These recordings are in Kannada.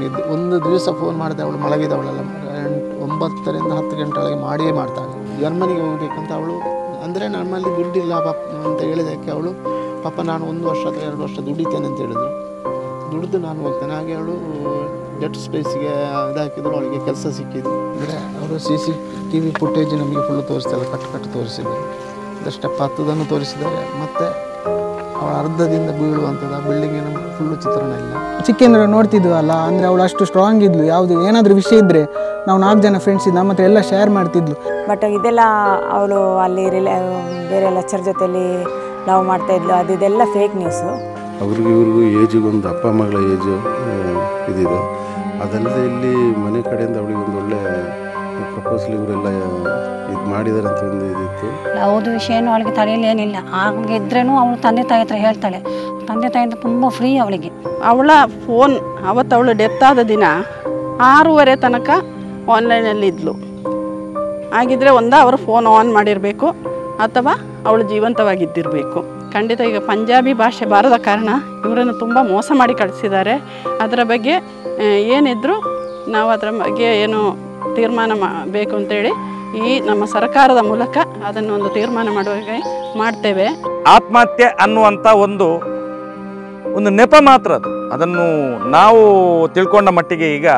ನಮಗೆ ಒಂದು ದಿವಸ ಫೋನ್ ಮಾಡಿದೆ, ಅವಳು ಮಲಗಿದವಳೆಲ್ಲ 9ರಿಂದ 10 ಗಂಟೆ ಒಳಗೆ ಮಾಡಿಯೇ ಮಾಡ್ತಾಳೆ. ಜರ್ಮನಿಗೆ ಹೋಗಬೇಕಂತ ಅವಳು ಅಂದರೆ ನಮ್ಮಲ್ಲಿ ದುಡ್ಡಿಲ್ಲ ಅಂತ ಹೇಳಿದ್ದಕ್ಕೆ ಅವಳು ಪಾಪ ನಾನು 1 ವರ್ಷ ಅಥವಾ 2 ವರ್ಷ ದುಡಿತೇನೆ ಅಂತ ಹೇಳಿದ್ರು. ದುಡಿದು ನಾನು ಹೋಗ್ತೇನೆ. ಹಾಗೆ ಅವಳು ಜೆಟ್ ಸ್ಪೇಸಿಗೆ ಇದಾಕಿದ್ರು, ಅವಳಿಗೆ ಕೆಲಸ ಸಿಕ್ಕಿದ್ದು. ಅಂದರೆ ಅವರು CCTV ಫುಟೇಜ್ ನಮಗೆ ಫುಲ್ಲು ತೋರಿಸ್ತಾರೆ, ಕಟ್ಟು ತೋರಿಸಿದ್ದಾರೆ. ಸ್ಟೆಪ್ ಹತ್ತದನ್ನು ತೋರಿಸಿದ್ದಾರೆ. ಮತ್ತು ಅವಳ ಅರ್ಧದಿಂದ ಬೀಳುವಂಥದ್ದು, ಆ ಬಿಲ್ಡಿಂಗಿನ ಫುಲ್ಲು ಚಿತ್ರಣ ಇಲ್ಲ. ಚಿಕ್ಕಂದ್ರೆ ನೋಡ್ತಿದ್ವಲ್ಲ, ಅಂದರೆ ಅವಳು ಅಷ್ಟು ಸ್ಟ್ರಾಂಗ್ ಇದ್ಲು. ಯಾವುದು ಏನಾದರೂ ವಿಷಯ ಇದ್ದರೆ ನಾವು 4 ಜನ ಫ್ರೆಂಡ್ಸ್ ಇದ್ದು ನಮ್ಮ ಹತ್ರ ಎಲ್ಲ ಶೇರ್ ಮಾಡ್ತಿದ್ಲು. ಬಟ್ ಇದೆಲ್ಲ ಅವಳು ಅಲ್ಲಿ ಬೇರೆ ಲೆಕ್ಚರ್ ಜೊತೆಲಿ ಲವ್ ಮಾಡ್ತಾಯಿದ್ಲು, ಇದೆಲ್ಲ ಫೇಕ್ ನ್ಯೂಸು. ಅವ್ರಿಗೂ ಇವ್ರಿಗೂ ಏಜಿಗೆ ಒಂದು ಅಪ್ಪ ಮಗಳ ಏಜು ಇದಿದೆ. ಅದಲ್ಲದೆ ಇಲ್ಲಿ ಮನೆ ಕಡೆಯಿಂದ ಅವಳಿಗೆ ಒಂದು ಒಳ್ಳೆ ಪ್ರಪೋಸಲ್ ಇವರೆಲ್ಲ ಇದು ಮಾಡಿದ್ದಾರೆ ಅಂತ ಒಂದು ಇದಿತ್ತು. ಯಾವುದು ವಿಷಯನೂ ಅವಳಿಗೆ ತಲೆಯಲ್ಲಿ ಏನಿಲ್ಲ. ಆಗಿದ್ರೂ ಅವಳು ತಂದೆ ತಾಯಿ ಹತ್ರ ಹೇಳ್ತಾಳೆ. ತಂದೆ ತಾಯಿ ತುಂಬ ಫ್ರೀ ಅವಳಿಗೆ. ಅವಳ ಫೋನ್ ಅವತ್ತು ಅವಳು ಡೆತ್ ಆದ ದಿನ 6:30 ತನಕ ಆನ್ಲೈನಲ್ಲಿ ಇದ್ಲು. ಹಾಗಿದ್ರೆ ಅವರು ಫೋನ್ ಆನ್ ಮಾಡಿರಬೇಕು ಅಥವಾ ಅವಳು ಜೀವಂತವಾಗಿದ್ದಿರಬೇಕು. ಖಂಡಿತ ಈಗ ಪಂಜಾಬಿ ಭಾಷೆ ಬಾರದ ಕಾರಣ ಇವರನ್ನು ತುಂಬ ಮೋಸ ಮಾಡಿ ಕಳಿಸಿದ್ದಾರೆ. ಅದರ ಬಗ್ಗೆ ಏನಿದ್ರು ನಾವು ಅದರ ಬಗ್ಗೆ ಏನು ತೀರ್ಮಾನ ಬೇಕು ಅಂತೇಳಿ ಈ ನಮ್ಮ ಸರ್ಕಾರದ ಮೂಲಕ ಅದನ್ನು ಒಂದು ತೀರ್ಮಾನ ಮಾಡುವಾಗೆ ಮಾಡ್ತೇವೆ. ಆತ್ಮಹತ್ಯೆ ಅನ್ನುವಂಥ ಒಂದು ನೆಪ ಮಾತ್ರ ಅದು. ಅದನ್ನು ನಾವು ತಿಳ್ಕೊಂಡ ಮಟ್ಟಿಗೆ ಈಗ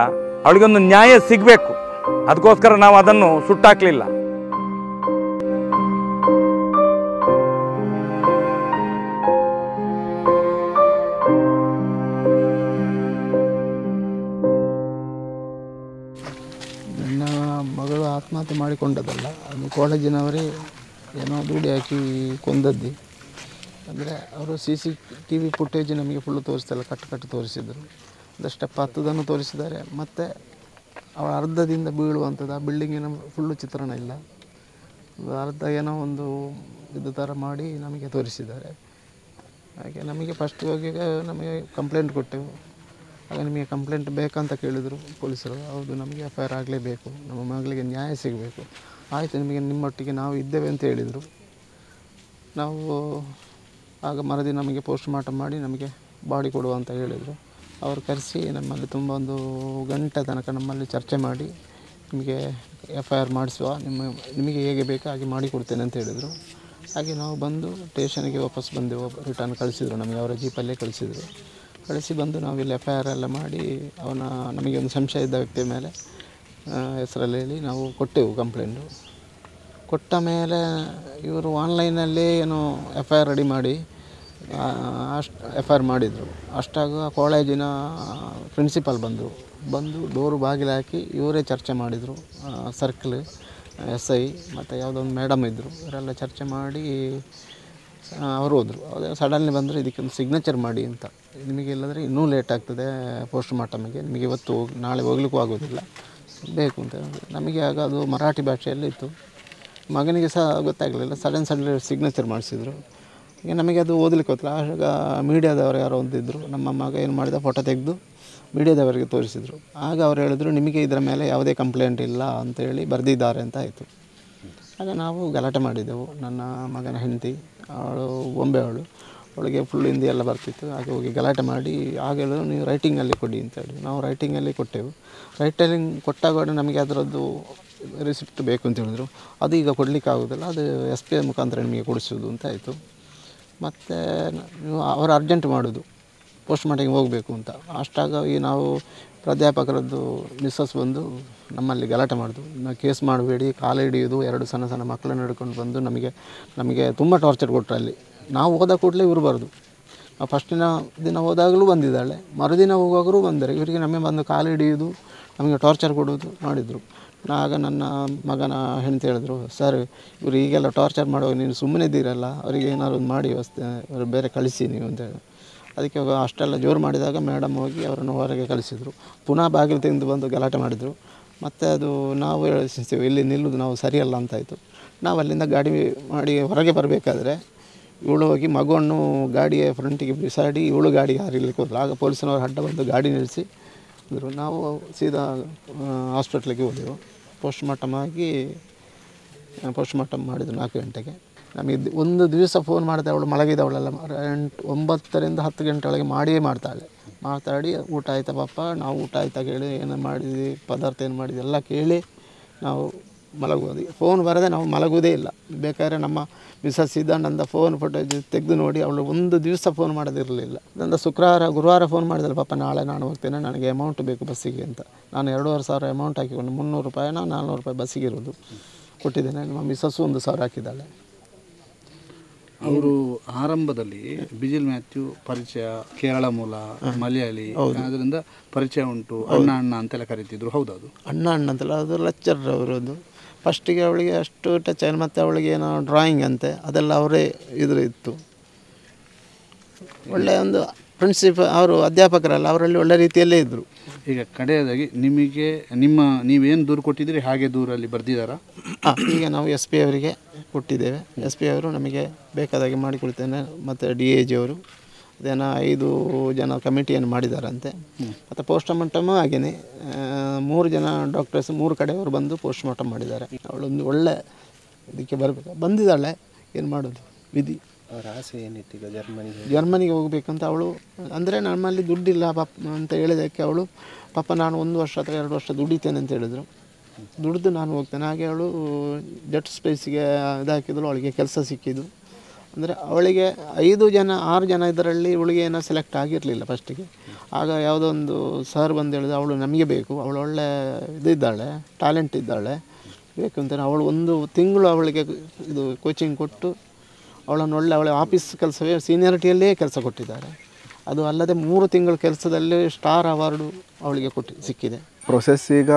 ಅವಳಿಗೊಂದು ನ್ಯಾಯ ಸಿಗಬೇಕು. ಅದಕ್ಕೋಸ್ಕರ ನಾವು ಅದನ್ನು ಸುಟ್ಟಾಕಲಿಲ್ಲ. ನನ್ನ ಮಗಳು ಆತ್ಮಹತ್ಯೆ ಮಾಡಿಕೊಂಡದಲ್ಲ, ಅದು ಕಾಲೇಜಿನವರೇ ಏನೋ ದುಡಿ ಹಾಕಿ ಕೊಂದದ್ದು. ಅಂದರೆ ಅವರು CCTV ಫುಟೇಜ್ ನಮಗೆ ಫುಲ್ಲು ತೋರಿಸ್ತಾರೆ, ಕಟ್ಟು ತೋರಿಸಿದರು. ಸ್ಟೆಪ್ ಹತ್ತದನ್ನು ತೋರಿಸಿದ್ದಾರೆ. ಮತ್ತು ಅವಳ ಅರ್ಧದಿಂದ ಬೀಳುವಂಥದ್ದು, ಆ ಬಿಲ್ಡಿಂಗಿನ ಫುಲ್ಲು ಚಿತ್ರಣ ಇಲ್ಲ. ಅರ್ಧ ಏನೋ ಒಂದು ಇದು ಥರ ಮಾಡಿ ನಮಗೆ ತೋರಿಸಿದ್ದಾರೆ. ಹಾಗೆ ನಮಗೆ ಫಸ್ಟ್ ಹೋಗಿ ನಮಗೆ ಕಂಪ್ಲೇಂಟ್ ಕೊಟ್ಟೆವು. ಆಗ ನಿಮಗೆ ಕಂಪ್ಲೇಂಟ್ ಬೇಕಂತ ಕೇಳಿದರು ಪೊಲೀಸರು. ಹೌದು, ನಮಗೆ FIR ಆಗಲೇಬೇಕು, ನಮ್ಮ ಮಗಳಿಗೆ ನ್ಯಾಯ ಸಿಗಬೇಕು. ಆಯಿತು, ನಿಮಗೆ ನಿಮ್ಮೊಟ್ಟಿಗೆ ನಾವು ಇದ್ದೇವೆ ಅಂತ ಹೇಳಿದರು. ನಾವು ಆಗ ಮರದಿನ ನಮಗೆ ಪೋಸ್ಟ್ ಮಾರ್ಟಮ್ ಮಾಡಿ ನಮಗೆ ಬಾಡಿ ಕೊಡುವ ಅಂತ ಹೇಳಿದರು. ಅವರು ಕರೆಸಿ ನಮ್ಮಲ್ಲಿ ತುಂಬ ಒಂದು ಗಂಟೆ ತನಕ ನಮ್ಮಲ್ಲಿ ಚರ್ಚೆ ಮಾಡಿ ನಿಮಗೆ FIR ಮಾಡಿಸುವ, ನಿಮಗೆ ಹೇಗೆ ಬೇಕೋ ಹಾಗೆ ಮಾಡಿಕೊಡ್ತೇನೆ ಅಂತ ಹೇಳಿದರು. ಹಾಗೆ ನಾವು ಬಂದು ಸ್ಟೇಷನ್ಗೆ ವಾಪಸ್ ಬಂದೆವು. ರಿಟರ್ನ್ ಕಳಿಸಿದರು ನಮಗೆ, ಅವರ ಜೀಪಲ್ಲೇ ಕಳಿಸಿದರು. ಕಳಿಸಿ ಬಂದು ನಾವಿಲ್ಲಿ FIR ಎಲ್ಲ ಮಾಡಿ ನಮಗೆ ಒಂದು ಸಂಶಯ ಇದ್ದ ವ್ಯಕ್ತಿಯ ಮೇಲೆ ಹೆಸರಲ್ಲಿ ಹೇಳಿ ನಾವು ಕೊಟ್ಟೆವು ಕಂಪ್ಲೇಂಟು. ಕೊಟ್ಟ ಮೇಲೆ ಇವರು ಆನ್ಲೈನಲ್ಲಿ ಏನು FIR ರೆಡಿ ಮಾಡಿ FIR ಮಾಡಿದರು. ಅಷ್ಟಾಗ ಕಾಲೇಜಿನ ಪ್ರಿನ್ಸಿಪಾಲ್ ಬಂದು ಡೋರು ಬಾಗಿಲು ಹಾಕಿ ಇವರೇ ಚರ್ಚೆ ಮಾಡಿದರು. ಸರ್ಕಲ್ SI ಮತ್ತು ಯಾವುದೋ ಒಂದು ಮೇಡಮ್ ಇದ್ದರು. ಇವರೆಲ್ಲ ಚರ್ಚೆ ಮಾಡಿ ಅವರು ಹೋದರು. ಅದೇ ಸಡನ್ಲಿ ಬಂದರು, ಇದಕ್ಕೊಂದು ಸಿಗ್ನೇಚರ್ ಮಾಡಿ ಅಂತ. ನಿಮಗೆ ಇಲ್ಲದ್ರೆ ಇನ್ನೂ ಲೇಟ್ ಆಗ್ತದೆ ಪೋಸ್ಟ್ ಮಾರ್ಟಮಿಗೆ, ನಿಮಗೆ ಇವತ್ತು ನಾಳೆ ಹೋಗ್ಲಿಕ್ಕೂ ಆಗೋದಿಲ್ಲ, ಬೇಕು ಅಂತ. ನಮಗೆ ಆಗ ಅದು ಮರಾಠಿ ಭಾಷೆಯಲ್ಲಿ ಇತ್ತು. ಮಗನಿಗೆ ಸಹ ಗೊತ್ತಾಗಲಿಲ್ಲ. ಸಡನ್ ಸಿಗ್ನೇಚರ್ ಮಾಡಿಸಿದ್ರು. ಈಗ ನಮಗೆ ಅದು ಓದಲಿಕ್ಕೆ ಗೊತ್ತಿಲ್ಲ. ಆಗ ಮೀಡಿಯಾದವರು ಯಾರೋ ಒಂದಿದ್ದರು. ನಮ್ಮ ಮಗ ಏನು ಮಾಡಿದ, ಫೋಟೋ ತೆಗೆದು ಮೀಡಿಯಾದವರಿಗೆ ತೋರಿಸಿದರು. ಆಗ ಅವ್ರು ಹೇಳಿದ್ರು, ನಿಮಗೆ ಇದರ ಮೇಲೆ ಯಾವುದೇ ಕಂಪ್ಲೇಂಟ್ ಇಲ್ಲ ಅಂತೇಳಿ ಬರೆದಿದ್ದಾರೆ ಅಂತ ಆಯಿತು. ಆಗ ನಾವು ಗಲಾಟೆ ಮಾಡಿದೆವು. ನನ್ನ ಮಗನ ಹೆಂಡತಿ, ಅವಳು ಬೊಂಬೆ, ಅವಳಿಗೆ ಫುಲ್ ಹಿಂದಿ ಎಲ್ಲ ಬರ್ತಿತ್ತು. ಹಾಗೆ ಹೋಗಿ ಗಲಾಟೆ ಮಾಡಿ ಆಗ ಹೇಳಿದ್ರು, ನೀವು ರೈಟಿಂಗಲ್ಲಿ ಕೊಡಿ ಅಂತೇಳಿ. ನಾವು ರೈಟಿಂಗಲ್ಲಿ ಕೊಟ್ಟೆವು. ರೈಟಿಂಗ್ ಕೊಟ್ಟಾಗ ನಮಗೆ ಅದರದ್ದು ರಿಸಿಪ್ಟ್ ಬೇಕು ಅಂತ ಹೇಳಿದ್ರು. ಅದು ಈಗ ಕೊಡಲಿಕ್ಕೆ ಆಗೋದಿಲ್ಲ, ಅದು SP ಮುಖಾಂತರ ನಿಮಗೆ ಕೊಡಿಸೋದು ಅಂತ ಆಯಿತು. ಮತ್ತು ಅವರು ಅರ್ಜೆಂಟ್ ಮಾಡೋದು, ಪೋಸ್ಟ್ ಮಾರ್ಟಮ್ಗೆ ಹೋಗಬೇಕು ಅಂತ. ಅಷ್ಟಾಗ ನಾವು ಪ್ರಾಧ್ಯಾಪಕರದ್ದು ಮಿಸ್ಸಸ್ ಬಂದು ನಮ್ಮಲ್ಲಿ ಗಲಾಟೆ ಮಾಡಿದ್ರು. ನಾವು ಕೇಸ್ ಮಾಡಬೇಡಿ, ಕಾಲು ಹಿಡಿಯೋದು, 2 ಸಣ್ಣ ಮಕ್ಕಳನ್ನು ಹಿಡ್ಕೊಂಡು ಬಂದು ನಮಗೆ ತುಂಬ ಟಾರ್ಚರ್ ಕೊಟ್ಟರು. ಅಲ್ಲಿ ನಾವು ಹೋದ ಕೂಡಲೇ ಇವರು ಬರೋದು. ಫಸ್ಟಿನ ದಿನ ಹೋದಾಗಲೂ ಬಂದಿದ್ದಾಳೆ, ಮರುದಿನ ಹೋಗುವಾಗಲೂ ಬಂದರೆ ಇವರಿಗೆ ನಮಗೆ ಬಂದು ಕಾಲು ಹಿಡಿಯೋದು, ನಮಗೆ ಟಾರ್ಚರ್ ಕೊಡೋದು ಮಾಡಿದರು. ಆಗ ನನ್ನ ಮಗನ ಹೆಂಡತಿ ಹೇಳಿದ್ರು, ಸರ್ ಇವರು ಈಗೆಲ್ಲ ಟಾರ್ಚರ್ ಮಾಡುವಾಗ ನೀನು ಸುಮ್ಮನೆ ಇದ್ದೀರಲ್ಲ, ಅವರಿಗೆ ಏನಾದ್ರು ಒಂದು ಮಾಡಿ ವ್ಯವಸ್ಥೆ ಅವರು ಬೇರೆ ಕಳಿಸಿ ನೀವು ಅಂತೇಳಿ. ಅದಕ್ಕೆ ಅಷ್ಟೆಲ್ಲ ಜೋರು ಮಾಡಿದಾಗ ಮೇಡಮ್ ಹೋಗಿ ಅವರನ್ನು ಹೊರಗೆ ಕಳಿಸಿದರು. ಪುನಃ ಬಾಗಿಲು ತೆಗೆದು ಬಂದು ಗಲಾಟೆ ಮಾಡಿದರು. ಮತ್ತು ಅದು ನಾವು ಹೇಳಿಸ್ತೀವಿ, ಇಲ್ಲಿ ನಿಲ್ಲೋದು ನಾವು ಸರಿಯಲ್ಲ ಅಂತಾಯಿತು. ನಾವು ಅಲ್ಲಿಂದ ಗಾಡಿ ಮಾಡಿ ಹೊರಗೆ ಬರಬೇಕಾದ್ರೆ ಇವಳು ಹೋಗಿ ಮಗುವನ್ನು ಗಾಡಿಯ ಫ್ರಂಟಿಗೆ ಬಿಸಾಡಿ ಇವಳು ಗಾಡಿಗೆ ಹಾರಿಲಿಕ್ಕೆ ಹೋದ್ರು. ಆಗ ಪೊಲೀಸ್ನವರು ಅಡ್ಡ ಬಂದು ಗಾಡಿ ನಿಲ್ಲಿಸಿ ನಾವು ಸೀದಾ ಹಾಸ್ಪಿಟ್ಲಿಗೆ ಹೋದೆವು. ಪೋಸ್ಟ್ ಮಾರ್ಟಮ್ ಮಾಡಿದರು 4 ಗಂಟೆಗೆ. ನಮಗೆ ಒಂದು ದಿವಸ ಫೋನ್ ಮಾಡಿದೆ ಅವಳು ಮಲಗಿದವಳೆಲ್ಲ 9 ರಿಂದ 10 ಗಂಟೆ ಒಳಗೆ ಮಾಡಿಯೇ ಮಾಡ್ತಾಳೆ. ಮಾತಾಡಿ ಊಟ ಆಯ್ತಾ ಪಾಪ, ನಾವು ಊಟ ಆಯ್ತಾ ಕೇಳಿ, ಏನು ಮಾಡಿದ್ವಿ, ಪದಾರ್ಥ ಏನು ಮಾಡಿದ್ವಿ ಎಲ್ಲ ಕೇಳಿ ನಾವು ಮಲಗುವುದು. ಫೋನ್ ಬರದೆ ನಾವು ಮಲಗುವುದೇ ಇಲ್ಲ. ಬೇಕಾದ್ರೆ ನಮ್ಮ ಮಿಸಸ್ ಸಿದ್ದಣ್ಣಂದ ಫೋನ್ ಫೋಟೋಜ್ ತೆಗೆದು ನೋಡಿ ಅವಳು ಒಂದು ದಿವಸ ಫೋನ್ ಮಾಡೋದಿರಲಿಲ್ಲ. ನನ್ನ ಗುರುವಾರ ಫೋನ್ ಮಾಡಿದಲ್ಲ, ಪಾಪ ನಾಳೆ ನಾನು ಹೋಗ್ತೇನೆ, ನನಗೆ ಅಮೌಂಟ್ ಬೇಕು ಬಸ್ಸಿಗೆ ಅಂತ. ನಾನು 2,500 ಅಮೌಂಟ್ ಹಾಕಿಕೊಂಡು 300 ರೂಪಾಯಿನ 400 ರೂಪಾಯಿ ಬಸ್ಸಿಗೆ ಇರೋದು ಕೊಟ್ಟಿದ್ದೇನೆ. ನಮ್ಮ ಮಿಸಸ್ಸು 1,000 ಹಾಕಿದ್ದಾಳೆ. ಅವರು ಆರಂಭದಲ್ಲಿ ಬಿಜಿಲ್ ಮ್ಯಾಥ್ಯೂ ಪರಿಚಯ, ಕೇರಳ ಮೂಲ, ಮಲಯಾಳಿ, ಅದರಿಂದ ಪರಿಚಯ ಉಂಟು, ಅಣ್ಣ ಅಣ್ಣ ಅಂತೆಲ್ಲ ಕರೀತಿದ್ರು. ಹೌದದು ಅಣ್ಣ ಅಣ್ಣ ಅಂತಲ್ಲ, ಅದು ಲೆಕ್ಚರ್ ಅವರದ್ದು. ಫಸ್ಟಿಗೆ ಅವಳಿಗೆ ಅಷ್ಟು ಟಚ್ ಆಗಿ, ಮತ್ತು ಅವಳಿಗೆ ಏನೋ ಡ್ರಾಯಿಂಗ್ ಅಂತೆ ಅದೆಲ್ಲ ಅವರೇ ಇತ್ತು. ಒಳ್ಳೆಯ ಒಂದು ಪ್ರಿನ್ಸಿಪಲ್, ಅವರು ಅಧ್ಯಾಪಕರಲ್ಲ, ಅವರಲ್ಲಿ ಒಳ್ಳೆ ರೀತಿಯಲ್ಲೇ ಇದ್ದರು. ಈಗ ಕಡೆಯದಾಗಿ ನಿಮಗೆ ನೀವೇನು ದೂರು ಕೊಟ್ಟಿದ್ದೀರಿ ಹಾಗೆ ದೂರಲ್ಲಿ ಬರೆದಿದ್ದಾರಾ? ಈಗ ನಾವು SP ಅವರಿಗೆ ಕೊಟ್ಟಿದ್ದೇವೆ. SP ಅವರು ನಮಗೆ ಬೇಕಾದಾಗೆ ಮಾಡಿಕೊಡ್ತೇನೆ. ಮತ್ತು DAG ಅವರು ಅದೇನೋ 5 ಜನ ಕಮಿಟಿಯನ್ನು ಮಾಡಿದ್ದಾರಂತೆ. ಮತ್ತು ಪೋಸ್ಟ್ಮಾರ್ಟಮ್ ಹಾಗೆಯೇ 3 ಜನ ಡಾಕ್ಟರ್ಸ್ 3 ಕಡೆಯವರು ಬಂದು ಪೋಸ್ಟ್ಮಾರ್ಟಮ್ ಮಾಡಿದ್ದಾರೆ. ಅವಳೊಂದು ಒಳ್ಳೆ ಇದಕ್ಕೆ ಬರಬೇಕು, ಬಂದಿದ್ದಾಳೆ, ಏನು ಮಾಡೋದು ವಿಧಿ. ಅವರ ಆಸೆ ಏನಿತ್ತು ಈಗ ಜರ್ಮನಿಗೆ ಹೋಗಬೇಕಂತ ಅವಳು. ಅಂದರೆ ನಮ್ಮಲ್ಲಿ ದುಡ್ಡಿಲ್ಲ ಪಾಪ ಅಂತ ಹೇಳಿದ್ದಕ್ಕೆ ಅವಳು, ಪಾಪ ನಾನು 1 ವರ್ಷ ಅಥವಾ 2 ವರ್ಷ ದುಡಿತೇನೆ ಅಂತ ಹೇಳಿದರು. ದುಡಿದು ನಾನು ಹೋಗ್ತೇನೆ. ಹಾಗೆ ಅವಳು ಜೆಟ್ ಸ್ಪೇಸಿಗೆ ಇದಾಕಿದಳು, ಅವಳಿಗೆ ಕೆಲಸ ಸಿಕ್ಕಿದ್ದು. ಅಂದರೆ ಅವಳಿಗೆ 5 ಜನ 6 ಜನ ಇದರಲ್ಲಿ ಇವಳಿಗೆ ಏನೋ ಸೆಲೆಕ್ಟ್ ಆಗಿರಲಿಲ್ಲ ಫಸ್ಟಿಗೆ. ಆಗ ಯಾವುದೋ ಒಂದು ಸರ್ ಬಂದು ಹೇಳಿದ, ಅವಳು ನಮಗೆ ಬೇಕು, ಅವಳು ಒಳ್ಳೆ ಇದ್ದಾಳೆ, ಟ್ಯಾಲೆಂಟ್ ಇದ್ದಾಳೆ, ಬೇಕು ಅಂತ. ಅವಳು 1 ತಿಂಗಳು ಅವಳಿಗೆ ಇದು ಕೋಚಿಂಗ್ ಕೊಟ್ಟು ಅವಳನ್ನು ಅವಳ ಆಫೀಸ್ ಕೆಲಸವೇ ಸೀನಿಯರಿಟಿಯಲ್ಲೇ ಕೆಲಸ ಕೊಟ್ಟಿದ್ದಾರೆ. ಅದು ಅಲ್ಲದೆ 3 ತಿಂಗಳ ಕೆಲಸದಲ್ಲಿ ಸ್ಟಾರ್ ಅವಾರ್ಡು ಅವಳಿಗೆ ಸಿಕ್ಕಿದೆ. ಪ್ರೊಸೆಸ್ ಈಗ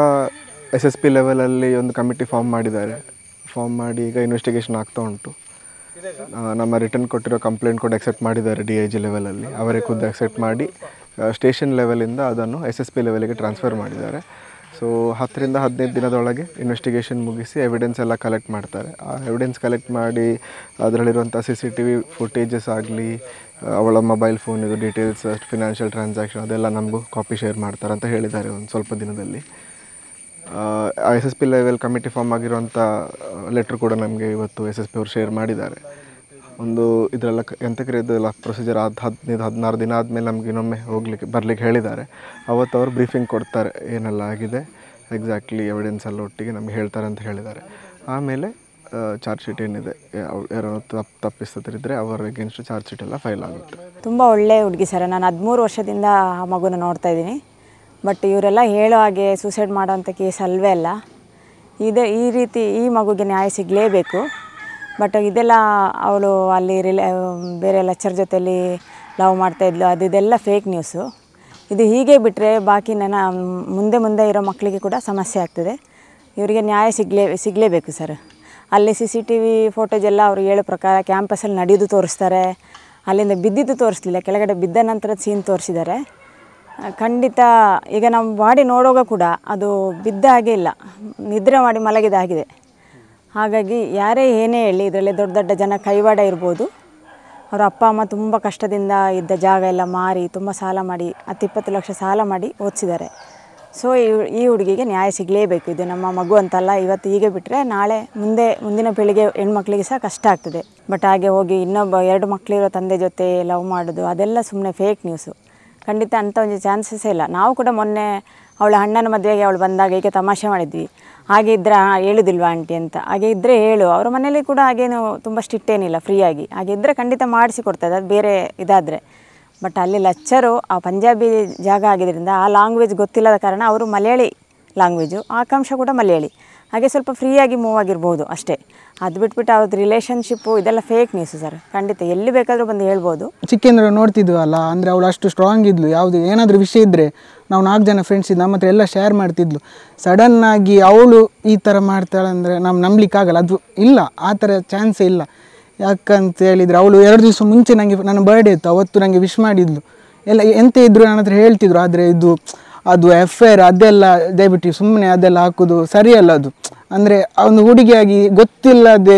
SSP ಲೆವೆಲಲ್ಲಿ ಒಂದು ಕಮಿಟಿ ಫಾರ್ಮ್ ಮಾಡಿದ್ದಾರೆ. ಫಾರ್ಮ್ ಮಾಡಿ ಈಗ ಇನ್ವೆಸ್ಟಿಗೇಷನ್ ಆಗ್ತಾ ಉಂಟು. ನಮ್ಮ ರಿಟರ್ನ್ ಕೊಟ್ಟಿರೋ ಕಂಪ್ಲೇಂಟ್ ಕೂಡ ಎಕ್ಸೆಪ್ಟ್ ಮಾಡಿದ್ದಾರೆ DIG ಲೆವೆಲಲ್ಲಿ. ಅವರೇ ಖುದ್ದು ಎಕ್ಸೆಪ್ಟ್ ಮಾಡಿ ಸ್ಟೇಷನ್ ಲೆವೆಲಿಂದ ಅದನ್ನು SSP ಲೆವೆಲಿಗೆ ಟ್ರಾನ್ಸ್ಫರ್ ಮಾಡಿದ್ದಾರೆ. ಸೊ 10 ರಿಂದ 15 ದಿನದೊಳಗೆ ಇನ್ವೆಸ್ಟಿಗೇಷನ್ ಮುಗಿಸಿ ಎವಿಡೆನ್ಸ್ ಎಲ್ಲ ಕಲೆಕ್ಟ್ ಮಾಡ್ತಾರೆ. ಆ ಎವಿಡೆನ್ಸ್ ಕಲೆಕ್ಟ್ ಮಾಡಿ ಅದರಲ್ಲಿರುವಂಥ CCTV ಫುಟೇಜಸ್ ಆಗಲಿ, ಅವಳ ಮೊಬೈಲ್ ಫೋನ್ ಇದು ಡೀಟೇಲ್ಸ್, ಫಿನಾನ್ಷಿಯಲ್ ಟ್ರಾನ್ಸಾಕ್ಷನ್ ಅದೆಲ್ಲ ನಮಗೂ ಕಾಪಿ ಶೇರ್ ಮಾಡ್ತಾರೆ ಅಂತ ಹೇಳಿದ್ದಾರೆ ಒಂದು ಸ್ವಲ್ಪ ದಿನದಲ್ಲಿ. SSP ಲೆವೆಲ್ ಕಮಿಟಿ ಫಾರ್ಮ್ ಆಗಿರುವಂಥ ಲೆಟ್ರ್ ಕೂಡ ನಮಗೆ ಇವತ್ತು SSP ಅವರು ಶೇರ್ ಮಾಡಿದ್ದಾರೆ. ಒಂದು ಇದರೆಲ್ಲ ಎಂತ ಕರೆಯೋದೆಲ್ಲ ಪ್ರೊಸೀಜರ್ 15-16 ದಿನ ಆದಮೇಲೆ ನಮ್ಗೆ ಇನ್ನೊಮ್ಮೆ ಬರಲಿಕ್ಕೆ ಹೇಳಿದ್ದಾರೆ. ಅವತ್ತು ಅವರು ಬ್ರೀಫಿಂಗ್ ಕೊಡ್ತಾರೆ, ಏನೆಲ್ಲ ಆಗಿದೆ ಎಕ್ಸಾಕ್ಟ್ಲಿ ಎವಿಡೆನ್ಸ್ ಎಲ್ಲ ಒಟ್ಟಿಗೆ ನಮಗೆ ಹೇಳ್ತಾರೆ ಅಂತ ಹೇಳಿದ್ದಾರೆ. ಆಮೇಲೆ ಚಾರ್ಜ್ ಶೀಟ್ ಏನಿದೆ, ಯಾರೋ ತಪ್ಪಿಸ್ತರಿದ್ದರೆ ಅವರ ಅಗೇನ್ಸ್ಟ್ ಚಾರ್ಜ್ ಶೀಟ್ ಎಲ್ಲ ಫೈಲ್ ಆಗುತ್ತೆ. ತುಂಬ ಒಳ್ಳೆ ಹುಡುಗಿ ಸರ್. ನಾನು 13 ವರ್ಷದಿಂದ ಆ ಮಗುನ ನೋಡ್ತಾ ಇದ್ದೀನಿ. ಬಟ್ ಇವರೆಲ್ಲ ಹೇಳೋ ಹಾಗೆ ಸೂಸೈಡ್ ಮಾಡೋವಂಥ ಕೇಸ್ ಅಲ್ವೇ ಅಲ್ಲ. ಈ ರೀತಿ ಈ ಮಗುಗೆ ನ್ಯಾಯ ಸಿಗಲೇಬೇಕು. ಬಟ್ ಇದೆಲ್ಲ ಅವಳು ಅಲ್ಲಿ ಬೇರೆ ಲೆಕ್ಚರ್ ಜೊತೆಯಲ್ಲಿ ಲವ್ ಮಾಡ್ತಾಯಿದ್ಲು, ಇದೆಲ್ಲ ಫೇಕ್ ನ್ಯೂಸು. ಇದು ಹೀಗೆ ಬಿಟ್ಟರೆ ಬಾಕಿ ಮುಂದೆ ಇರೋ ಮಕ್ಕಳಿಗೆ ಕೂಡ ಸಮಸ್ಯೆ ಆಗ್ತದೆ. ಇವರಿಗೆ ನ್ಯಾಯ ಸಿಗಲೇಬೇಕು ಸರ್. ಅಲ್ಲಿ CCTV ಫೋಟೋಜ್ ಎಲ್ಲ ಅವರು ಹೇಳೋ ಪ್ರಕಾರ ಕ್ಯಾಂಪಸಲ್ಲಿ ನಡೆಯೋದು ತೋರಿಸ್ತಾರೆ, ಅಲ್ಲಿಂದ ಬಿದ್ದಿದ್ದು ತೋರಿಸ್ಲಿಲ್ಲ, ಕೆಳಗಡೆ ಬಿದ್ದ ನಂತರದ ಸೀನ್ ತೋರಿಸಿದ್ದಾರೆ. ಖಂಡಿತ ಈಗ ನಮ್ಮ ಬಾಡಿ ನೋಡುವಾಗ ಕೂಡ ಅದು ಬಿದ್ದ ಹಾಗೆ ಇಲ್ಲ, ನಿದ್ರೆ ಮಾಡಿ ಮಲಗಿದ ಆಗಿದೆ. ಹಾಗಾಗಿ ಯಾರೇ ಏನೇ ಹೇಳಿ ಇದರಲ್ಲಿ ದೊಡ್ಡ ದೊಡ್ಡ ಜನ ಕೈವಾಡ ಇರ್ಬೋದು. ಅವರ ಅಪ್ಪ ಅಮ್ಮ ತುಂಬ ಕಷ್ಟದಿಂದ ಇದ್ದ ಜಾಗ ಎಲ್ಲ ಮಾರಿ ತುಂಬ ಸಾಲ ಮಾಡಿ 10-20 ಲಕ್ಷ ಸಾಲ ಮಾಡಿ ಓದಿಸಿದ್ದಾರೆ. ಸೊ ಈ ಹುಡುಗಿಗೆ ನ್ಯಾಯ ಸಿಗಲೇಬೇಕು. ಇದು ನಮ್ಮ ಮಗು ಅಂತಲ್ಲ, ಇವತ್ತು ಹೀಗೆ ಬಿಟ್ಟರೆ ನಾಳೆ ಮುಂದಿನ ಪೀಳಿಗೆ ಹೆಣ್ಮಕ್ಳಿಗೆ ಸಹ ಕಷ್ಟ ಆಗ್ತದೆ. ಬಟ್ ಹಾಗೆ ಹೋಗಿ ಇನ್ನೊಬ್ಬ 2 ಮಕ್ಕಳಿರೋ ತಂದೆ ಜೊತೆ ಲವ್ ಮಾಡೋದು ಅದೆಲ್ಲ ಸುಮ್ಮನೆ ಫೇಕ್ ನ್ಯೂಸು. ಖಂಡಿತ ಅಂಥ ಒಂದು ಚಾನ್ಸಸ್ಸೇ ಇಲ್ಲ. ನಾವು ಕೂಡ ಮೊನ್ನೆ ಅವಳ ಅಣ್ಣನ ಮದುವೆಗೆ ಅವಳು ಬಂದಾಗ ಈಗ ತಮಾಷೆ ಮಾಡಿದ್ವಿ, ಹಾಗೆ ಇದ್ದರೆ ಹೇಳೋದಿಲ್ವಾ ಆಂಟಿ ಅಂತ. ಹಾಗೆ ಇದ್ದರೆ ಹೇಳು, ಅವ್ರ ಮನೇಲಿ ಕೂಡ ಹಾಗೇನು ತುಂಬ ಸ್ಟ್ರಿಕ್ಟ್ ಏನಿಲ್ಲ, ಫ್ರೀಯಾಗಿ. ಹಾಗೆ ಇದ್ದರೆ ಖಂಡಿತ ಮಾಡಿಸಿ ಕೊಡ್ತದೆ, ಅದು ಬೇರೆ ಇದಾದರೆ. ಬಟ್ ಅಲ್ಲಿ ಲೆಕ್ಚರು ಆ ಪಂಜಾಬಿ ಜಾಗ ಆಗಿದ್ದರಿಂದ ಆ ಲ್ಯಾಂಗ್ವೇಜ್ ಗೊತ್ತಿಲ್ಲದ ಕಾರಣ ಅವರು ಮಲಯಾಳಿ ಲ್ಯಾಂಗ್ವೇಜು, ಆಕಾಂಕ್ಷ ಕೂಡ ಮಲಯಾಳಿ, ಹಾಗೆ ಸ್ವಲ್ಪ ಫ್ರೀಯಾಗಿ ಮೂವ್ ಆಗಿರ್ಬೋದು ಅಷ್ಟೇ. ಅದು ಬಿಟ್ಬಿಟ್ಟು ಅವ್ರದ್ದು ರಿಲೇಷನ್ಶಿಪ್ಪು ಇದೆಲ್ಲ ಫೇಕ್ ನ್ಯೂಸು ಸರ್. ಖಂಡಿತ ಎಲ್ಲಿ ಬೇಕಾದರೂ ಬಂದು ಹೇಳ್ಬೋದು. ಚಿಕ್ಕಂದ್ರೆ ನೋಡ್ತಿದ್ವಲ್ಲ, ಅಂದರೆ ಅವಳು ಅಷ್ಟು ಸ್ಟ್ರಾಂಗ್ ಇದ್ಲು. ಯಾವುದು ಏನಾದರೂ ವಿಷಯ ಇದ್ದರೆ ನಾವು 4 ಜನ ಫ್ರೆಂಡ್ಸ್ ಇದ್ದು ನಮ್ಮ ಹತ್ರ ಎಲ್ಲ ಶೇರ್ ಮಾಡ್ತಿದ್ಲು. ಸಡನ್ನಾಗಿ ಅವಳು ಈ ಥರ ಮಾಡ್ತಾಳೆ ಅಂದರೆ ನಾವು ನಂಬಲಿಕ್ಕಾಗಲ್ಲ. ಅದು ಇಲ್ಲ, ಆ ಥರ ಚಾನ್ಸೇ ಇಲ್ಲ. ಯಾಕಂತ ಹೇಳಿದರೆ ಅವಳು 2 ದಿವಸ ಮುಂಚೆ ನನ್ನ ಬರ್ಡೇ ಇತ್ತು, ಅವತ್ತು ನನಗೆ ವಿಶ್ ಮಾಡಿದ್ಲು. ಎಲ್ಲ ಎಂತ ಇದ್ದರು ನನ್ನ ಹತ್ರ ಹೇಳ್ತಿದ್ರು. ಆದರೆ ಅದು FIR ಅದೆಲ್ಲ ದಯವಿಟ್ಟು ಸುಮ್ಮನೆ ಅದೆಲ್ಲ ಹಾಕೋದು ಸರಿಯಲ್ಲ. ಅದು ಅಂದರೆ ಒಂದು ಹುಡುಗಿಯಾಗಿ ಗೊತ್ತಿಲ್ಲದೆ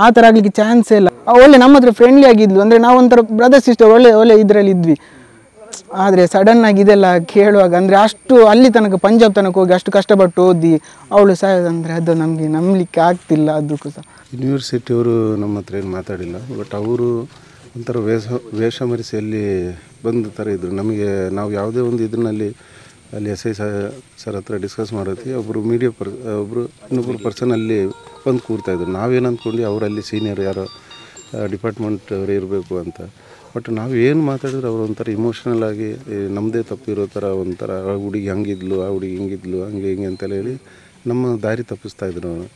ಆ ಥರ ಆಗಲಿಕ್ಕೆ ಚಾನ್ಸೇ ಇಲ್ಲ. ಒಳ್ಳೆ ನಮ್ಮ ಹತ್ರ ಫ್ರೆಂಡ್ಲಿ ಆಗಿದ್ಲು. ಅಂದರೆ ನಾವೊಂಥರ ಬ್ರದರ್ ಸಿಸ್ಟರ್ ಒಳ್ಳೆ ಇದರಲ್ಲಿ ಇದ್ವಿ. ಆದರೆ ಸಡನ್ನಾಗಿ ಇದೆಲ್ಲ ಕೇಳುವಾಗ ಅಂದರೆ ಅಷ್ಟು ಅಲ್ಲಿ ತನಕ ಪಂಜಾಬ್ ತನಕ ಹೋಗಿ ಅಷ್ಟು ಕಷ್ಟಪಟ್ಟು ಓದಿ ಅವಳು ಸಾಯೋದಂದರೆ ಅದು ನಮಗೆ ನಂಬಲಿಕ್ಕೆ ಆಗ್ತಿಲ್ಲ. ಅದಕ್ಕೂ ಸಹ ಯೂನಿವರ್ಸಿಟಿಯವರು ನಮ್ಮ ಹತ್ರ ಏನು ಮಾತಾಡಿಲ್ಲ, ಬಟ್ ಅವರು ಒಂಥರ ವೇಷ ಮರೆಸಿಯಲ್ಲಿ ಬಂದ ಥರ ಇದ್ದರು. ನಮಗೆ ನಾವು ಯಾವುದೇ ಒಂದು ಇದರಲ್ಲಿ ಅಲ್ಲಿ ಎಸ್ ಐ ಸರ್ ಹತ್ರ ಡಿಸ್ಕಸ್ ಮಾಡೋದಕ್ಕೆ ಒಬ್ಬರು ಇನ್ನೊಬ್ಬರು ಪರ್ಸನ್ ಅಲ್ಲಿ ಬಂದು ಕೂರ್ತಾಯಿದ್ರು. ನಾವೇನು ಅಂದ್ಕೊಂಡು ಅವರಲ್ಲಿ ಸೀನಿಯರ್ ಯಾರೋ ಡಿಪಾರ್ಟ್ಮೆಂಟ್ ಅವರು ಇರಬೇಕು ಅಂತ. ಬಟ್ ನಾವು ಏನು ಮಾತಾಡಿದ್ರು ಅವರು ಒಂಥರ ಇಮೋಷ್ನಲ್ ಆಗಿ ನಮ್ಮದೇ ತಪ್ಪಿರೋ ಥರ ಒಂಥರ ಆ ಹುಡುಗಿ ಹಂಗಿದ್ಲು, ಆ ಹುಡುಗಿ ಹಿಂಗಿದ್ಲು, ಹಂಗೆ ಹಿಂಗೆ ಅಂತೆಲ್ಲ ಹೇಳಿ ನಮ್ಮ ದಾರಿ ತಪ್ಪಿಸ್ತಾಯಿದ್ರು ಅವರು.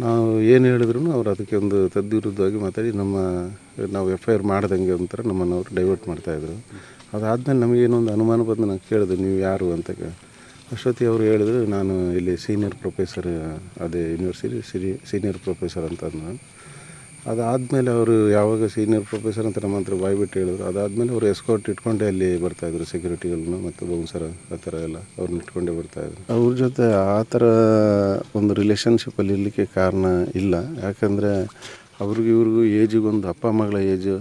ನಾವು ಏನು ಹೇಳಿದ್ರು ಅವ್ರು ಅದಕ್ಕೆ ಒಂದು ತದ್ವಿರುದ್ಧವಾಗಿ ಮಾತಾಡಿ ನಾವು FIR ಮಾಡ್ದಂಗೆ ಒಂಥರ ನಮ್ಮನ್ನು ಅವರು ಡೈವರ್ಟ್ ಮಾಡ್ತಾಯಿದ್ರು. ಅದಾದಮೇಲೆ ನಮಗೇನೊಂದು ಅನುಮಾನ ಬಂದು ನಾನು ಕೇಳಿದೆ, ನೀವು ಯಾರು ಅಂತ. ಅಷ್ಟೊತ್ತಿಗೆ ಅವರು ಹೇಳಿದ್ರು, ನಾನು ಇಲ್ಲಿ ಸೀನಿಯರ್ ಪ್ರೊಫೆಸರ್, ಅದೇ ಯೂನಿವರ್ಸಿಟಿ ಸೀನಿಯರ್ ಪ್ರೊಫೆಸರ್ ಅಂತ ಅಂದರು. ಅದಾದಮೇಲೆ ಅವರು ಯಾವಾಗ ಸೀನಿಯರ್ ಪ್ರೊಫೆಸರ್ ಅಂತ ನಮ್ಮ ಹತ್ರ ಬಾಯ್ಬಿಟ್ಟು ಹೇಳಿದ್ರು. ಅದಾದಮೇಲೆ ಅವರು ಎಸ್ಕಾರ್ಟ್ ಇಟ್ಕೊಂಡೇ ಅಲ್ಲಿ ಬರ್ತಾಯಿದ್ರು, ಸೆಕ್ಯೂರಿಟಿಗಳನ್ನು ಮತ್ತು ಬೌನ್ಸರ್ ಆ ಥರ ಎಲ್ಲ ಅವ್ರನ್ನ ಇಟ್ಕೊಂಡೇ ಬರ್ತಾಯಿದ್ರು. ಅವ್ರ ಜೊತೆ ಆ ಥರ ಒಂದು ರಿಲೇಷನ್ಶಿಪ್ಪಲ್ಲಿ ಇರಲಿಕ್ಕೆ ಕಾರಣ ಇಲ್ಲ. ಯಾಕಂದರೆ ಇವ್ರಿಗೂ ಏಜಿಗೊಂದು ಅಪ್ಪ ಮಗಳ ಏಜು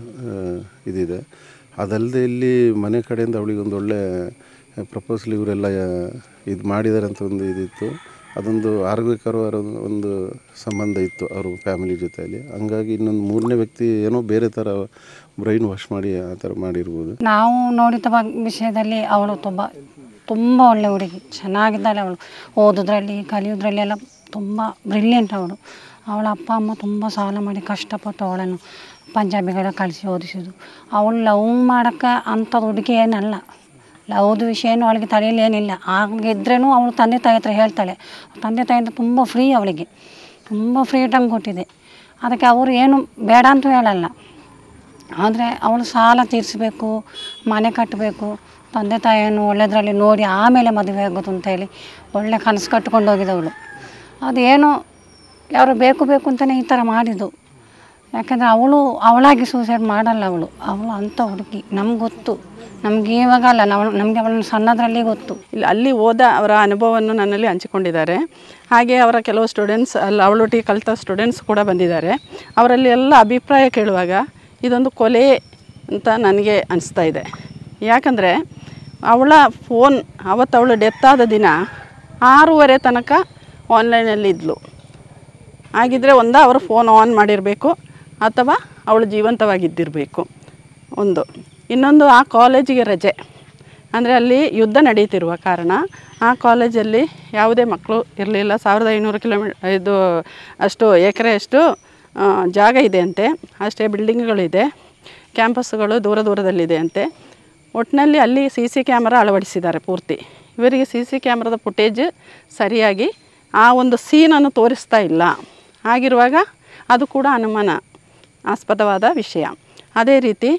ಇದಿದೆ. ಅದಲ್ಲದೆ ಇಲ್ಲಿ ಮನೆ ಕಡೆಯಿಂದ ಅವಳಿಗೊಂದು ಒಳ್ಳೆ ಪ್ರಪೋಸಲ್ ಇವರೆಲ್ಲ ಇದು ಮಾಡಿದ್ದಾರೆ ಅಂತ ಒಂದು ಇದಿತ್ತು. ಅದೊಂದು ಆರೋಗ್ಯಕರವಾದ ಒಂದು ಸಂಬಂಧ ಇತ್ತು ಅವ್ರ ಫ್ಯಾಮಿಲಿ ಜೊತೆಯಲ್ಲಿ. ಹಂಗಾಗಿ ಇನ್ನೊಂದು ಮೂರನೇ ವ್ಯಕ್ತಿ ಏನೋ ಬೇರೆ ಥರ ಬ್ರೈನ್ ವಾಶ್ ಮಾಡಿ ಆ ಥರ ಮಾಡಿರ್ಬೋದು. ನಾವು ನೋಡಿದ ವಿಷಯದಲ್ಲಿ ಅವಳು ತುಂಬ ಒಳ್ಳೆ ಹುಡುಗಿ, ಚೆನ್ನಾಗಿದ್ದಾಳೆ ಅವಳು. ಓದೋದ್ರಲ್ಲಿ ಕಲಿಯೋದ್ರಲ್ಲಿ ಎಲ್ಲ ತುಂಬ ಬ್ರಿಲಿಯಂಟ್ ಅವಳು. ಅವಳ ಅಪ್ಪ ಅಮ್ಮ ತುಂಬ ಸಾಲ ಮಾಡಿ ಕಷ್ಟಪಟ್ಟು ಅವಳನ್ನು ಪಂಜಾಬಿಗೆಲ್ಲ ಕಳಿಸಿ ಓದಿಸೋದು. ಅವಳು ಲವ್ ಮಾಡೋಕ್ಕೆ ಅಂಥದ್ದು ಹುಡುಗಿ ಏನಲ್ಲ. ಲವ್ದು ವಿಷಯ ಏನು ಅವಳಿಗೆ ತಲೆಯಲ್ಲಿ ಏನಿಲ್ಲ. ಆಗಿದ್ರೂ ಅವಳು ತಂದೆ ತಾಯಿ ಹತ್ರ ಹೇಳ್ತಾಳೆ. ತಂದೆ ತಾಯಿ ಅಂತ ತುಂಬ ಫ್ರೀ, ಅವಳಿಗೆ ತುಂಬ ಫ್ರೀಡಮ್ ಕೊಟ್ಟಿದೆ. ಅದಕ್ಕೆ ಅವರು ಏನು ಬೇಡ ಅಂತೂ ಹೇಳಲ್ಲ. ಆದರೆ ಅವಳು ಸಾಲ ತೀರಿಸಬೇಕು, ಮನೆ ಕಟ್ಟಬೇಕು, ತಂದೆ ತಾಯಿಯನ್ನು ಒಳ್ಳೆಯದ್ರಲ್ಲಿ ನೋಡಿ ಆಮೇಲೆ ಮದುವೆ ಆಗೋದು ಅಂತ ಹೇಳಿ ಒಳ್ಳೆ ಕನಸು ಕಟ್ಕೊಂಡು ಹೋಗಿದ್ದವಳು. ಅದೇನು ಯಾರು ಬೇಕು ಅಂತಲೇ ಈ ಥರ ಮಾಡಿದ್ದು. ಯಾಕೆಂದರೆ ಅವಳಾಗಿ ಸೂಸೈಡ್ ಮಾಡಲ್ಲ. ಅವಳು ಅಂಥ ಹುಡುಗಿ. ನಮ್ಗೆ ಗೊತ್ತು, ನಮಗೆ ಇವಾಗ ಅಲ್ಲ, ನಮಗೆ ಅವಳನ್ನು ಸಣ್ಣದರಲ್ಲಿ ಗೊತ್ತು. ಅಲ್ಲಿ ಓದ ಅವರ ಅನುಭವವನ್ನು ನನ್ನಲ್ಲಿ ಹಂಚಿಕೊಂಡಿದ್ದಾರೆ. ಹಾಗೆ ಅವರ ಕೆಲವು ಸ್ಟೂಡೆಂಟ್ಸ್ ಅವಳೊಟ್ಟಿಗೆ ಕಲಿತ ಸ್ಟೂಡೆಂಟ್ಸ್ ಕೂಡ ಬಂದಿದ್ದಾರೆ. ಅವರಲ್ಲಿ ಎಲ್ಲ ಅಭಿಪ್ರಾಯ ಕೇಳುವಾಗ ಇದೊಂದು ಕೊಲೆ ಅಂತ ನನಗೆ ಅನಿಸ್ತಾ ಇದೆ. ಯಾಕಂದರೆ ಅವಳ ಫೋನ್ ಅವಳು ಡೆತ್ ಆದ ದಿನ 6:30 ತನಕ ಆನ್ಲೈನಲ್ಲಿ ಇದ್ಲು. ಹಾಗಿದ್ದರೆ ಅವರು ಫೋನ್ ಆನ್ ಮಾಡಿರಬೇಕು ಅಥವಾ ಅವಳು ಜೀವಂತವಾಗಿದ್ದಿರಬೇಕು. ಇನ್ನೊಂದು ಆ ಕಾಲೇಜಿಗೆ ರಜೆ, ಅಂದರೆ ಅಲ್ಲಿ ಯುದ್ಧ ನಡೀತಿರುವ ಕಾರಣ ಆ ಕಾಲೇಜಲ್ಲಿ ಯಾವುದೇ ಮಕ್ಕಳು ಇರಲಿಲ್ಲ. 1500 ಅಷ್ಟು ಎಕರೆಯಷ್ಟು ಜಾಗ ಇದೆ ಅಂತೆ, ಅಷ್ಟೇ ಬಿಲ್ಡಿಂಗ್ಗಳಿದೆ, ಕ್ಯಾಂಪಸ್ಗಳು ದೂರದಲ್ಲಿದೆ ಅಂತೆ. ಒಟ್ಟಿನಲ್ಲಿ ಅಲ್ಲಿ CC ಕ್ಯಾಮರಾ ಅಳವಡಿಸಿದ್ದಾರೆ ಪೂರ್ತಿ. ಇವರಿಗೆ CC ಕ್ಯಾಮ್ರಾದ ಫುಟೇಜ್ ಸರಿಯಾಗಿ ಆ ಒಂದು ಸೀನನ್ನು ತೋರಿಸ್ತಾ ಇಲ್ಲ. ಆಗಿರುವಾಗ ಅದು ಕೂಡ ಅನುಮಾನಾಸ್ಪದವಾದ ವಿಷಯ. ಅದೇ ರೀತಿ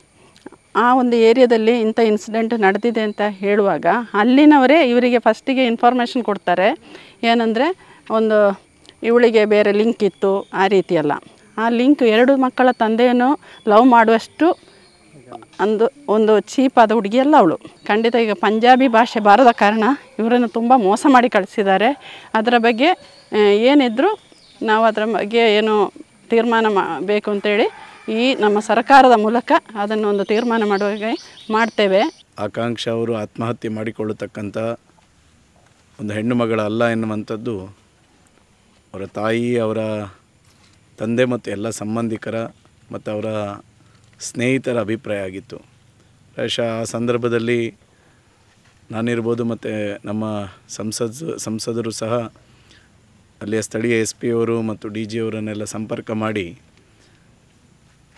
ಆ ಒಂದು ಏರಿಯಾದಲ್ಲಿ ಇಂಥ ಇನ್ಸಿಡೆಂಟ್ ನಡೆದಿದೆ ಅಂತ ಹೇಳುವಾಗ ಅಲ್ಲಿನವರೇ ಇವರಿಗೆ ಫಸ್ಟಿಗೆ ಇನ್ಫಾರ್ಮೇಷನ್ ಕೊಡ್ತಾರೆ. ಏನಂದರೆ ಇವಳಿಗೆ ಬೇರೆ ಲಿಂಕ್ ಇತ್ತು, ಆ ರೀತಿಯಲ್ಲ. ಆ ಲಿಂಕ್ 2 ಮಕ್ಕಳ ತಂದೆಯನ್ನು ಲವ್ ಮಾಡುವಷ್ಟು ಒಂದು ಚೀಪಾದ ಹುಡುಗಿಯಲ್ಲ ಅವಳು. ಖಂಡಿತ ಈಗ ಪಂಜಾಬಿ ಭಾಷೆ ಬಾರದ ಕಾರಣ ಇವರನ್ನು ತುಂಬ ಮೋಸ ಮಾಡಿ ಕಳಿಸಿದ್ದಾರೆ. ಅದರ ಬಗ್ಗೆ ಏನಿದ್ರು ನಾವು ಅದರ ಬಗ್ಗೆ ಏನು ತೀರ್ಮಾನ ಬೇಕು ಅಂತೇಳಿ ಈ ನಮ್ಮ ಸರ್ಕಾರದ ಮೂಲಕ ಅದನ್ನು ಒಂದು ತೀರ್ಮಾನ ಮಾಡುವಾಗೆ ಮಾಡ್ತೇವೆ. ಆಕಾಂಕ್ಷ ಅವರು ಆತ್ಮಹತ್ಯೆ ಮಾಡಿಕೊಳ್ಳತಕ್ಕಂಥ ಒಂದು ಹೆಣ್ಣು ಮಗಳಲ್ಲ ಎನ್ನುವಂಥದ್ದು ಅವರ ತಾಯಿ, ಅವರ ತಂದೆ ಮತ್ತು ಎಲ್ಲ ಸಂಬಂಧಿಕರ ಮತ್ತು ಅವರ ಸ್ನೇಹಿತರ ಅಭಿಪ್ರಾಯ ಆಗಿತ್ತು. ಪ್ರಾಯಶಃ ಆ ಸಂದರ್ಭದಲ್ಲಿ ನಾನಿರ್ಬೋದು ಮತ್ತು ನಮ್ಮ ಸಂಸದರು ಸಹ ಅಲ್ಲಿಯ ಸ್ಥಳೀಯ SP ಅವರು ಮತ್ತು DG ಅವರನ್ನೆಲ್ಲ ಸಂಪರ್ಕ ಮಾಡಿ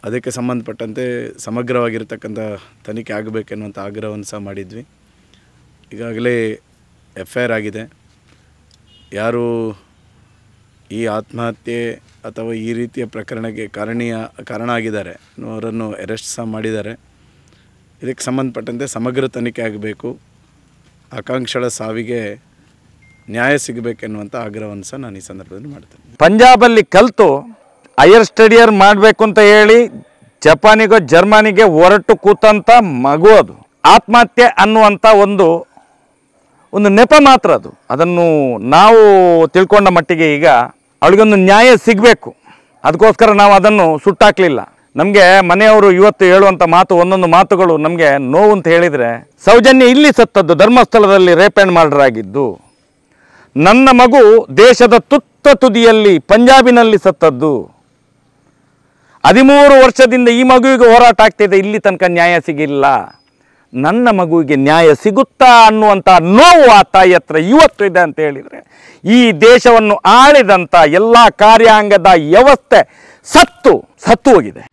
ಅದಕ್ಕೆ ಸಂಬಂಧಪಟ್ಟಂತೆ ಸಮಗ್ರವಾಗಿರ್ತಕ್ಕಂಥ ತನಿಖೆ ಆಗಬೇಕೆನ್ನುವಂಥ ಆಗ್ರಹವನ್ನು ಸಹ ಮಾಡಿದ್ವಿ. ಈಗಾಗಲೇ FIR ಆಗಿದೆ. ಯಾರು ಈ ಆತ್ಮಹತ್ಯೆ ಅಥವಾ ಈ ರೀತಿಯ ಪ್ರಕರಣಕ್ಕೆ ಕಾರಣ ಆಗಿದ್ದಾರೆ ಅವರನ್ನು ಅರೆಸ್ಟ್ ಸಹ ಮಾಡಿದ್ದಾರೆ. ಇದಕ್ಕೆ ಸಂಬಂಧಪಟ್ಟಂತೆ ಸಮಗ್ರ ತನಿಖೆ ಆಗಬೇಕು, ಆಕಾಂಕ್ಷಳ ಸಾವಿಗೆ ನ್ಯಾಯ ಸಿಗಬೇಕೆನ್ನುವಂಥ ಆಗ್ರಹವನ್ನು ಸಹ ನಾನು ಈ ಸಂದರ್ಭದಲ್ಲಿ ಮಾಡ್ತೇನೆ. ಪಂಜಾಬಲ್ಲಿ ಕಲಿತು ಹೈಯರ್ ಸ್ಟಡಿಯರ್ ಮಾಡಬೇಕು ಅಂತ ಹೇಳಿ ಜಪಾನಿಗೋ ಜರ್ಮನಿಗೆ ಹೊರಟು ಕೂತಂಥ ಮಗು ಅದು. ಆತ್ಮಹತ್ಯೆ ಅನ್ನುವಂಥ ಒಂದು ನೆಪ ಮಾತ್ರ ಅದು. ಅದನ್ನು ನಾವು ತಿಳ್ಕೊಂಡ ಮಟ್ಟಿಗೆ ಈಗ ಅವಳಿಗೊಂದು ನ್ಯಾಯ ಸಿಗಬೇಕು, ಅದಕ್ಕೋಸ್ಕರ ನಾವು ಅದನ್ನು ಸುಟ್ಟಾಕಲಿಲ್ಲ. ನಮಗೆ ಮನೆಯವರು ಇವತ್ತು ಹೇಳುವಂಥ ಮಾತು, ಒಂದೊಂದು ಮಾತುಗಳು ನಮಗೆ ನೋವು ಅಂತ ಹೇಳಿದರೆ, ಸೌಜನ್ಯ ಇಲ್ಲಿ ಸತ್ತದ್ದು, ಧರ್ಮಸ್ಥಳದಲ್ಲಿ ರೇಪ್ ಆ್ಯಂಡ್ ಮರ್ಡರ್ ಆಗಿದ್ದು. ನನ್ನ ಮಗು ದೇಶದ ತುತ್ತ ತುದಿಯಲ್ಲಿ ಪಂಜಾಬಿನಲ್ಲಿ ಸತ್ತದ್ದು. 13 ವರ್ಷದಿಂದ ಈ ಮಗುವಿಗೆ ಹೋರಾಟ ಆಗ್ತಿದೆ, ಇಲ್ಲಿ ತನಕ ನ್ಯಾಯ ಸಿಗಿಲ್ಲ. ನನ್ನ ಮಗುವಿಗೆ ನ್ಯಾಯ ಸಿಗುತ್ತಾ ಅನ್ನುವಂಥ ನೋವು ಆ ತಾಯಿ ಹತ್ರ ಇವತ್ತು ಇದೆ ಅಂತ ಹೇಳಿದರೆ, ಈ ದೇಶವನ್ನು ಆಳಿದಂಥ ಎಲ್ಲ ಕಾರ್ಯಾಂಗದ ವ್ಯವಸ್ಥೆ ಸತ್ತು ಹೋಗಿದೆ.